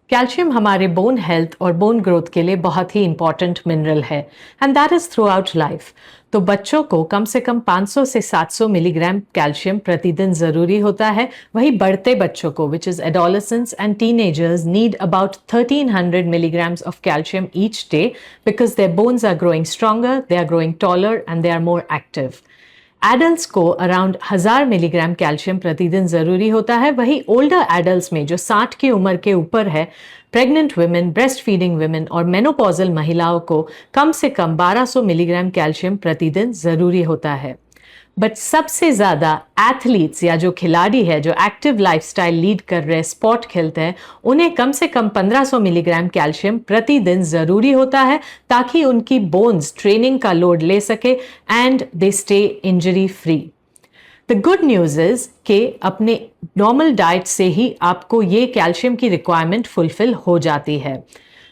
Calcium हमारे bone health और bone growth के लिए बहुत ही इंपॉर्टेंट मिनरल है and that is through out life. तो बच्चों को कम से कम 500 से 700 मिलीग्राम कैल्शियम प्रतिदिन जरूरी होता है। वही बढ़ते बच्चों को which is adolescents and teenagers need about 1300 milligrams of calcium each day because their bones are growing stronger, they are growing taller and they are more active. Adults को अराउंड 1000 मिलीग्राम कैल्शियम प्रतिदिन जरूरी होता है। वही older adults में जो 60 की उम्र के ऊपर है, pregnant women, breast feeding women और मेनोपॉजल महिलाओं को कम से कम 1200 मिलीग्राम कैल्शियम प्रतिदिन जरूरी होता है। बट सबसे ज़्यादा एथलीट्स या जो खिलाड़ी है, जो एक्टिव लाइफस्टाइल लीड कर रहे, स्पोर्ट खेलते हैं, उन्हें कम से कम 1500 मिलीग्राम कैल्शियम प्रतिदिन ज़रूरी होता है ताकि उनकी बोन्स ट्रेनिंग का लोड ले सके and they stay injury free. The good news is कि अपने नॉर्मल डाइट से ही आपको ये कैल्शियम की रिक्वायरमेंट फुलफिल हो जाती है।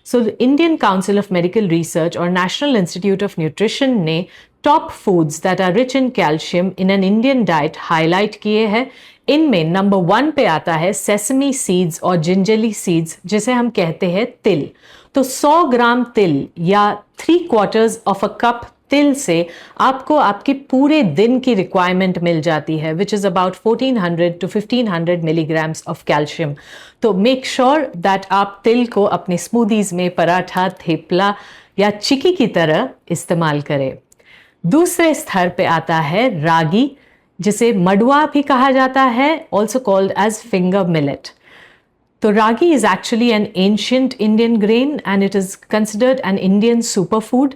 So Indian Council of Medical Research और नेशनल इंस्टीट्यूट ऑफ न्यूट्रिशन ने top foods that are rich in calcium in an Indian diet highlight किए हैं। इनमें नंबर 1 पे आता है सेसमी सीड्स और जिंजरली सीड्स, जिसे हम कहते हैं तिल। तो 100 ग्राम तिल या 3/4 ऑफ अ कप तिल से आपको आपके पूरे दिन की रिक्वायरमेंट मिल जाती है, which is about 1400 to 1500 milligrams of calcium. तो मेक श्योर दैट आप तिल को अपने स्मूदीज में, पराठा, थेपला या चिकी की तरह इस्तेमाल करें। दूसरे स्तर पे आता है रागी, जिसे मडुआ भी कहा जाता है, also called as finger millet. तो ragi is actually an ancient Indian grain and it is considered an Indian super food.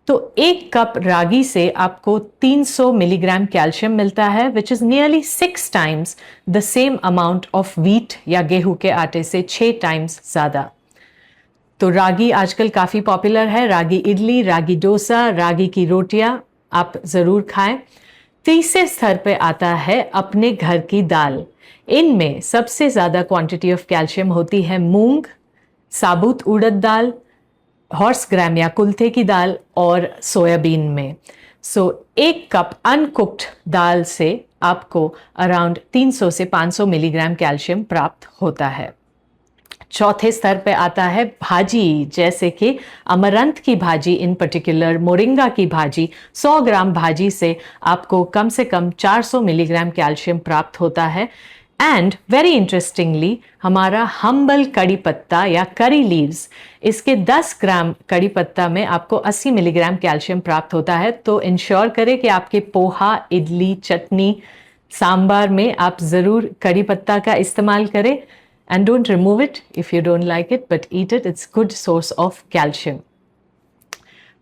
तो 1 कप रागी से आपको 300 मिलीग्राम कैल्शियम मिलता है, which is nearly 6 times the same amount of wheat या गेहूं के आटे से 6 टाइम्स ज़्यादा। तो रागी आजकल काफ़ी पॉपुलर है। रागी इडली, रागी डोसा, रागी की रोटियां आप ज़रूर खाएं। तीसरे स्तर पे आता है अपने घर की दाल। इनमें सबसे ज़्यादा क्वांटिटी ऑफ कैल्शियम होती है मूंग, साबुत उड़द दाल, हॉर्स ग्राम या कुल्थे की दाल और सोयाबीन में। सो 1 कप अनकुक्ड दाल से आपको अराउंड 300 से 500 मिलीग्राम कैल्शियम प्राप्त होता है। चौथे स्तर पे आता है भाजी, जैसे कि अमरंथ की भाजी, इन पर्टिकुलर मोरिंगा की भाजी। 100 ग्राम भाजी से आपको कम से कम 400 मिलीग्राम कैल्शियम प्राप्त होता है। एंड वेरी इंटरेस्टिंगली हमारा हम्बल कड़ी पत्ता या करी लीव्स, इसके 10 ग्राम कड़ी पत्ता में आपको 80 मिलीग्राम कैल्शियम प्राप्त होता है। तो इंश्योर करें कि आपके पोहा, इडली, चटनी, सांबार में आप ज़रूर कड़ी पत्ता का इस्तेमाल करें। And don't remove it if you don't like it, but eat it. It's good source of calcium.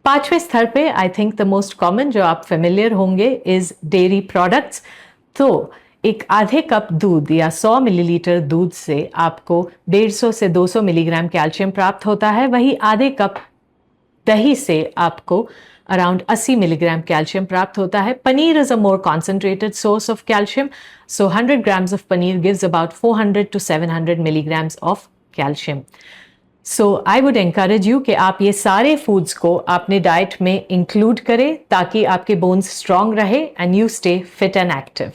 5वें स्तर पे I think the most common जो आप फेमिलियर होंगे इज डेयरी प्रोडक्ट्स। तो एक आधे कप दूध या 100 मिलीलीटर दूध से आपको 150 से 200 मिलीग्राम कैल्शियम प्राप्त होता है। वही आधे कप दही से आपको अराउंड 80 मिलीग्राम कैल्शियम प्राप्त होता है। Paneer is a more concentrated source of calcium, so 100 grams of paneer gives about 400 to 700 milligrams of calcium. So I would encourage you कि आप ये सारे फूड्स को अपने डाइट में इंक्लूड करें ताकि आपके बोन्स स्ट्रांग रहे and you stay fit and active.